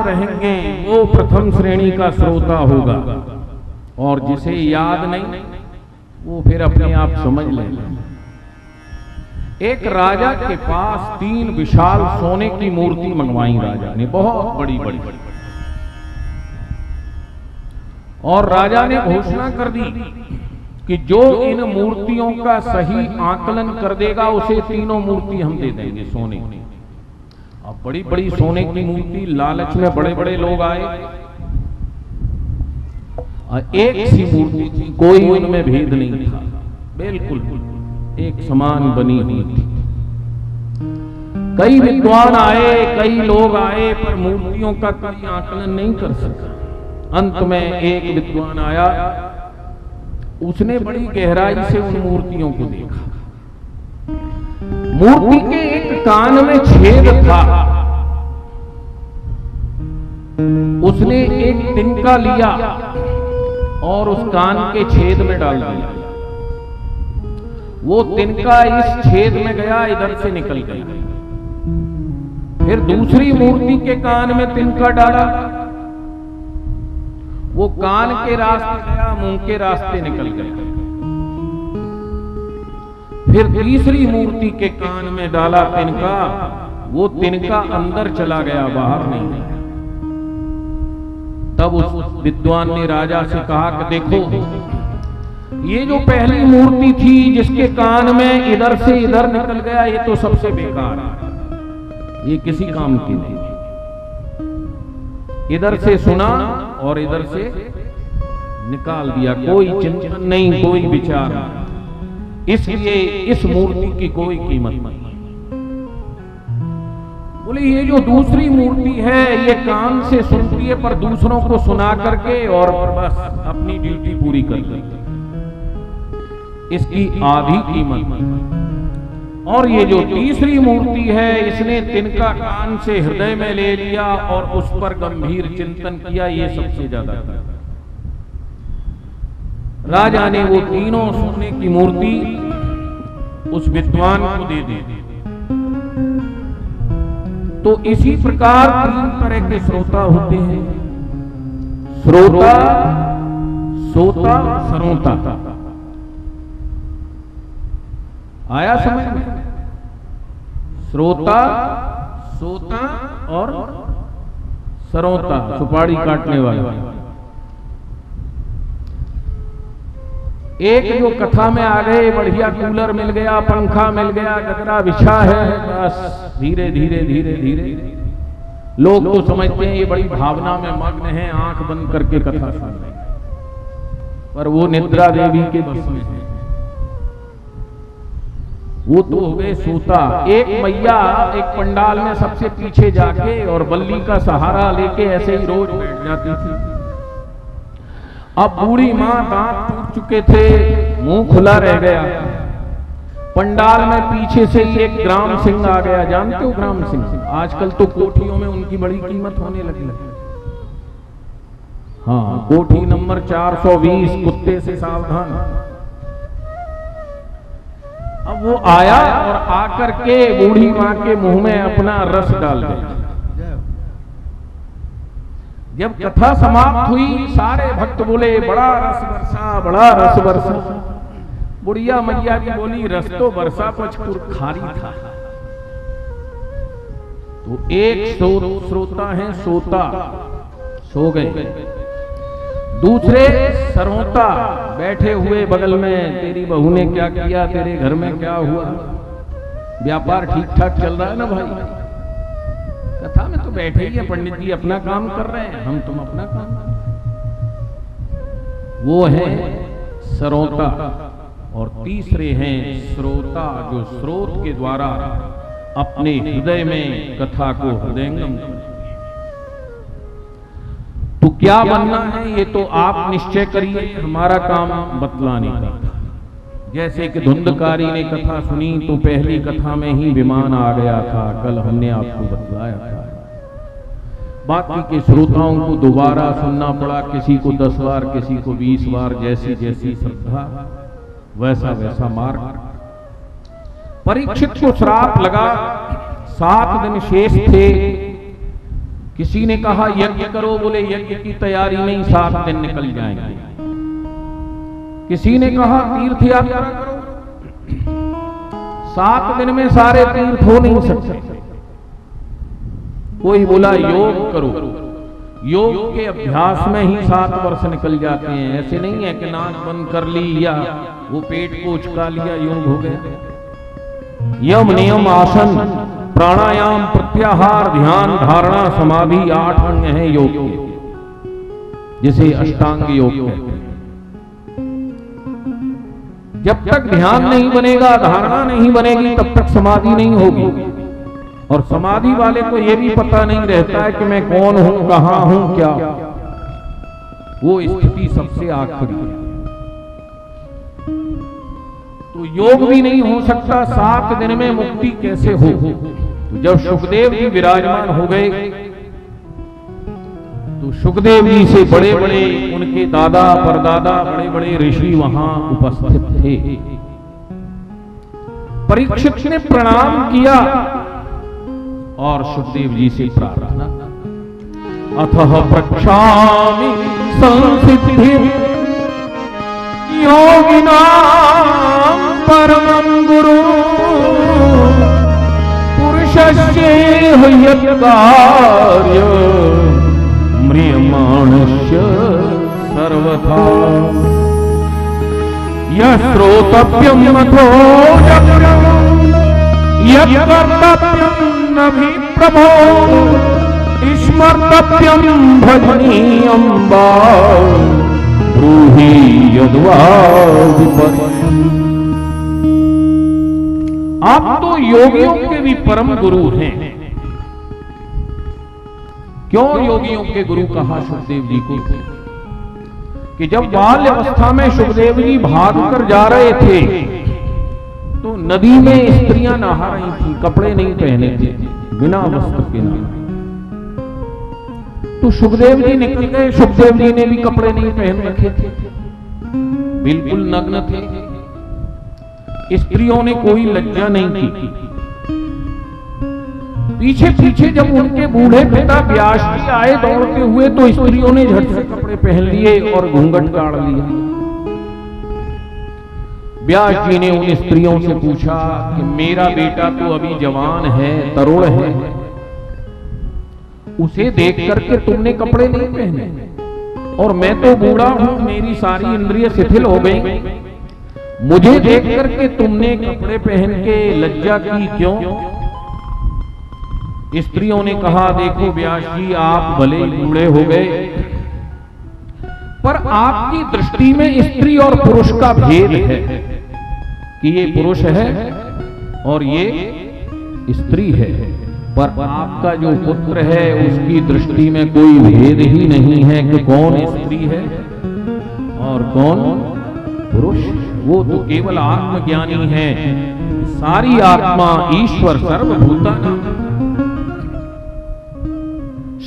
रहेंगे वो प्रथम श्रेणी का श्रोता होगा, और जिसे याद नहीं वो फिर अपने आप समझ लेगा। एक राजा के पास 3 विशाल सोने की मूर्ति मंगवाई राजा ने, बहुत बड़ी बड़ी, और राजा ने घोषणा कर दी कि जो इन मूर्तियों का सही आकलन कर देगा उसे तीनों मूर्ति हम दे देंगे सोने की। अब बड़ी बड़ी सोने की मूर्ति, लालच में बड़े बड़े लोग आए, एक सी मूर्ति थी, कोई उनमें भेद नहीं था, बिल्कुल एक समान बनी हुई थी। कई विद्वान आए, कई लोग आए, पर मूर्तियों का कोई आकलन नहीं कर सका। अंत में एक विद्वान आया, उसने बड़ी गहराई से उन मूर्तियों को देखा। मूर्ति के एक कान में छेद था, उसने एक तिनका लिया और उस कान के छेद में डाल दिया। वो तिनका इस छेद में गया, इधर से निकल गया। फिर दूसरी मूर्ति के कान में तिनका डाला, वो कान के रास्ते गया, मुंह के रास्ते निकल गया। फिर तीसरी मूर्ति के कान में डाला तिनका, वो तिनका अंदर चला गया, बाहर नहीं गया। तब उस विद्वान ने राजा से कहा कि देखो, ये जो पहली मूर्ति थी जिसके कान में इधर से इधर निकल गया, ये तो सबसे बेकार है, ये किसी काम की नहीं। इधर से सुना और इधर से निकाल दिया, कोई चिंतन नहीं, कोई विचार नहीं, इसलिए इस मूर्ति की कोई कीमत नहीं। बोले ये जो दूसरी मूर्ति है ये कान से सुनती है पर दूसरों को सुना करके और बस अपनी ड्यूटी पूरी कर लेती, इसकी आधी कीमत। और ये जो तीसरी मूर्ति है इसने तिनका कान से हृदय में ले लिया और उस पर गंभीर चिंतन किया, ये सबसे ज्यादा। राजा ने वो तीनों सोने की मूर्ति उस विद्वान को दे दी। तो इसी प्रकार 3 तरह के श्रोता होते हैं, श्रोता, सोता, सरोता। आया समझ में? श्रोता, सोता और सरोता, सुपारी काटने वाला। एक जो कथा में आ गए, बढ़िया कूलर मिल गया, पंखा मिल गया, गदरा बिछा है, बस धीरे धीरे धीरे धीरे लोग तो समझते हैं ये बड़ी भावना में मग्न है, आंख बंद करके कथा सुन रहे हैं, पर वो निद्रा देवी के बस में है। वो तो हो गए सोता। एक मैया एक पंडाल में सबसे पीछे जाके और बल्ली का सहारा लेके ऐसे ही रोज बैठ जाती थी। अब बूढ़ी माँ दांत टूट चुके थे, मुंह खुला रह गया। पंडाल में पीछे से ही एक ग्राम सिंह आ गया, जानते हो ग्राम सिंह? आजकल तो कोठियों में उनकी बड़ी कीमत होने लगी। हाँ, कोठी नंबर 420, कुत्ते से सावधान। अब वो आया और आकर के बूढ़ी माँ के मुंह में अपना रस डाल दिया। जब कथा समाप्त हुई सारे भक्त बोले बड़ा रस बरसा, बड़ा रस बरसा। बुढ़िया मैया जी बोली रस तो बरसा पचपुर खारी था। तो एक श्रोता है सोता, सो गए। दूसरे सरोता बैठे हुए बगल में, तेरी बहू ने क्या किया, तेरे घर में क्या हुआ, व्यापार ठीक ठाक चल रहा है ना भाई? कथा में तो बैठे ही है, पंडित जी अपना काम कर रहे हैं, हम तुम अपना काम कर। वो है सरोता। और तीसरे हैं श्रोता, जो स्रोत के द्वारा अपने हृदय में कथा को हृदयंगम। तो क्या बनना है ये तो आप निश्चय करिए, हमारा काम बतलाने का। जैसे कि धुंधकारी ने कथा सुनी तो पहली कथा में ही विमान आ गया था, कल हमने आपको बतलाया था। बाकी के श्रोताओं को दोबारा सुनना पड़ा, किसी को 10 बार, किसी को 20 बार, जैसी जैसी श्रद्धा वैसा वैसा मार्ग। परीक्षित को श्राप लगा, 7 दिन शेष थे किसी ने कहा यज्ञ करो, बोले यज्ञ की तैयारी नहीं, 7 दिन निकल जाएंगे। किसी ने कहा तीर्थ यात्रा करो, 7 दिन में सारे तीर्थ हो नहीं सकते। कोई बोला योग करो, योग के अभ्यास में ही 7 वर्ष निकल जाते हैं। ऐसे नहीं है कि नाक बंद कर ली या वो पेट को उचका लिया योग हो गया। यम नियम आसन प्राणायाम प्रत्याहार ध्यान धारणा समाधि 8 अंग हैं योग के, जिसे अष्टांग योग कहते हैं। जब तक ध्यान नहीं बनेगा, धारणा नहीं बनेगी, तब तक समाधि नहीं होगी। और समाधि वाले को यह भी पता नहीं रहता है कि मैं कौन हूं, कहां हूं, क्या। वो स्थिति सबसे आखिरी है। तो योग भी नहीं हो सकता, 7 दिन में मुक्ति कैसे हो। तो जब सुखदेव जी विराजमान हो गए तो सुखदेव जी से बड़े बड़े उनके दादा परदादा बड़े बड़े ऋषि वहां उपस्थित थे। परीक्षित ने प्रणाम किया और सुखदेव जी से प्रार्थना, अथः प्रक्षामि संसिद्धि योगिनां परमं गुरु पुरुषस्येह यत्कार्य म्रियमाणस्य सर्वथा यश्रोतव्यं मथो यत्कर्तव्यं नभि प्रभो स्मर्तव्यं भजनीयं वा ब्रूहि यद्वा विपरीतम्। आप तो योगियों के भी परम गुरु हैं। क्यों योगियों के गुरु कहा सुखदेव जी को? कि जब बाल्य अवस्था में सुखदेव जी भागकर जा रहे थे तो नदी में स्त्रियां नहा रही थी, कपड़े नहीं पहने थे, बिना वस्त्र के नहा। तो सुखदेव जी निकल गए। सुखदेव जी ने भी कपड़े नहीं पहन रखे थे, बिल्कुल नग्न थे। स्त्रियों ने कोई लज्जा नहीं की। पीछे पीछे जब उनके बूढ़े पिता व्यास जी आए दौड़ते हुए तो स्त्रियों ने झट से कपड़े पहन लिए और घूंघट गाड़ लिया। व्यास जी ने उन स्त्रियों से पूछा कि मेरा बेटा तो अभी जवान है, तरुण है, उसे देख करके तुमने कपड़े नहीं पहने और मैं तो बूढ़ा हूं, मेरी सारी इंद्रिय शिथिल हो गई, मुझे देख करके तुमने कपड़े पहन के लज्जा की क्यों? स्त्रियों ने कहा देखो व्यास जी, आप भले बूढ़े हो गए पर आपकी दृष्टि में स्त्री और पुरुष का भेद है कि ये पुरुष है और ये स्त्री है, पर आपका जो पुत्र है उसकी दृष्टि में कोई भेद ही नहीं है कि कौन स्त्री है और कौन पुरुष। वो तो केवल आत्मज्ञानी है। सारी आत्मा ईश्वर सर्वभूतानां,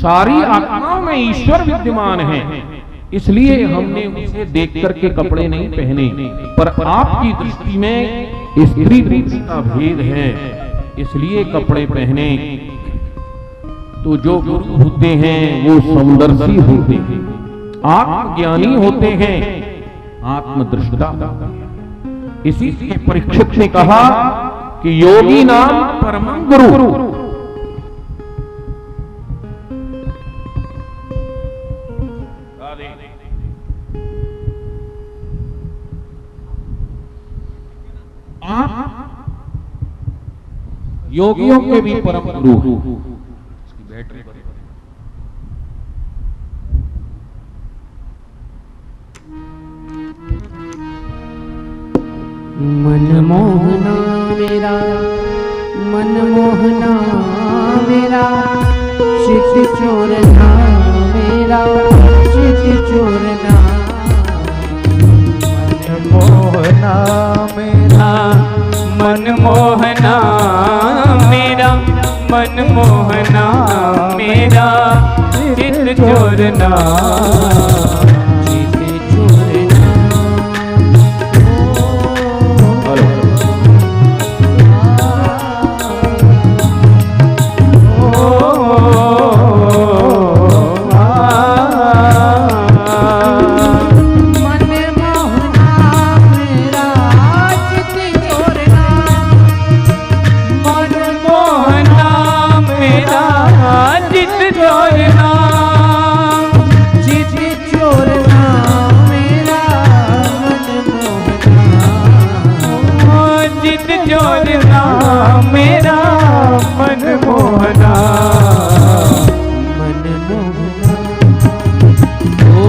सारी आत्माओं में ईश्वर विद्यमान है, इसलिए हमने उसे देख करके कपड़े नहीं पहने। पर आपकी दृष्टि में स्त्री पुरुष का भेद है, इसलिए कपड़े पहने। तो जो गुरु होते हैं वो समदर्शी होते हैं, आत्मज्ञानी होते हैं, आत्मदृष्टा। इसीलिए परीक्षित ने कहा कि योगी नाम परम गुरु। योगियों के भी परम गुरु। मनमोहना मेरा, मनमोहना मेरा, चित चोरना मेरा, चित चोरना। मनमोहना मेरा, मनमोहना मेरा, मनमोहना मेरा, चित चोरना, चित चोरना। मेरा मनमोहना मनमोहना ओ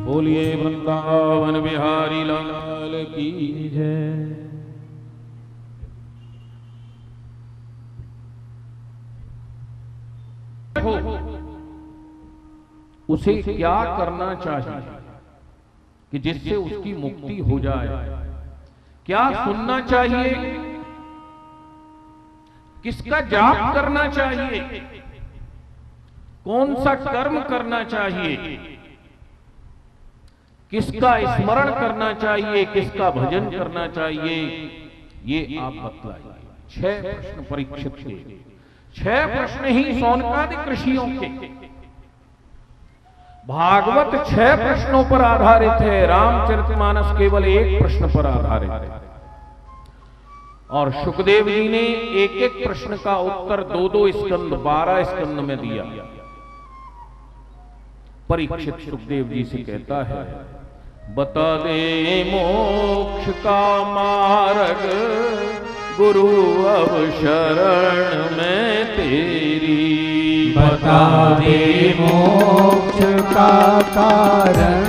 बोलिए वृंदावन बिहारी लाल की जय। उसे क्या करना चाहिए कि जिससे उसकी मुक्ति हो जाए? क्या सुनना चाहिए? किसका जाप करना चाहिए? कौन सा कर्म करना चाहिए? किसका स्मरण करना चाहिए? किसका भजन करना चाहिए? ये आप बतलाइए। 6 प्रश्न परीक्षित के, 6 प्रश्न ही शौनकादिक ऋषियों के। भागवत 6 प्रश्नों पर आधारित है, रामचरितमानस केवल 1 प्रश्न पर आधारित है। और सुखदेव जी ने एक एक प्रश्न का उत्तर 2-2 स्कंद 12 स्कंद में दिया। परीक्षित सुखदेव जी से कहता है, बता दे मोक्ष का मार्ग गुरु अब शरण में तेरी। बता दे मोक्ष का कारण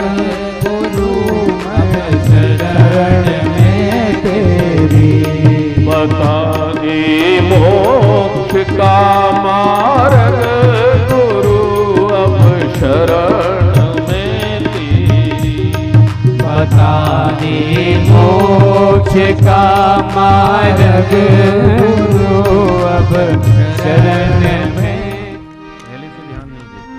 गुरु अब शरण में तेरी। बता दे मोक्ष का मार्ग गुरु अब शरण में तेरी। बता दे मोक्ष का मार्ग गुरु अब शरण में। पहले से ध्यान नहीं देते।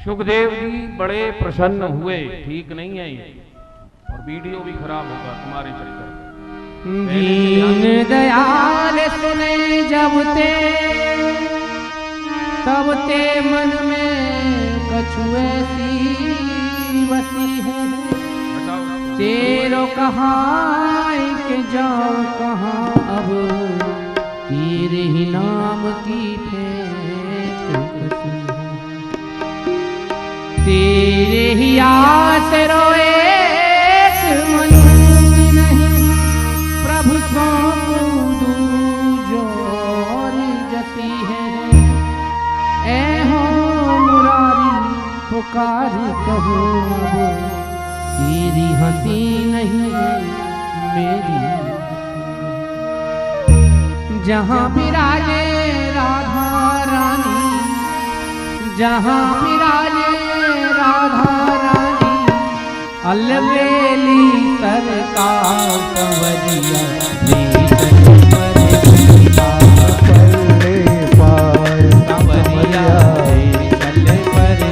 सुखदेव जी बड़े प्रसन्न हुए। ठीक नहीं है ये, और वीडियो भी खराब होगा तुम्हारे चलकर। दीन दयाल सुने जब ते, तब ते मन में कछुए सी बसी है। तेरो कहाँ के जाओ कहाँ अब, तेरे ही नाम की फेंक कसी है। तेरे ही आस रोए पुकार कहो अब, तेरी हंसी नहीं मेरी। जहाँ विराजे राधा रानी, जहाँ विराजे राधा रानी, अलबेली सरकार कंवरिया ले चल परे पार, कंवरिया ले चल परे।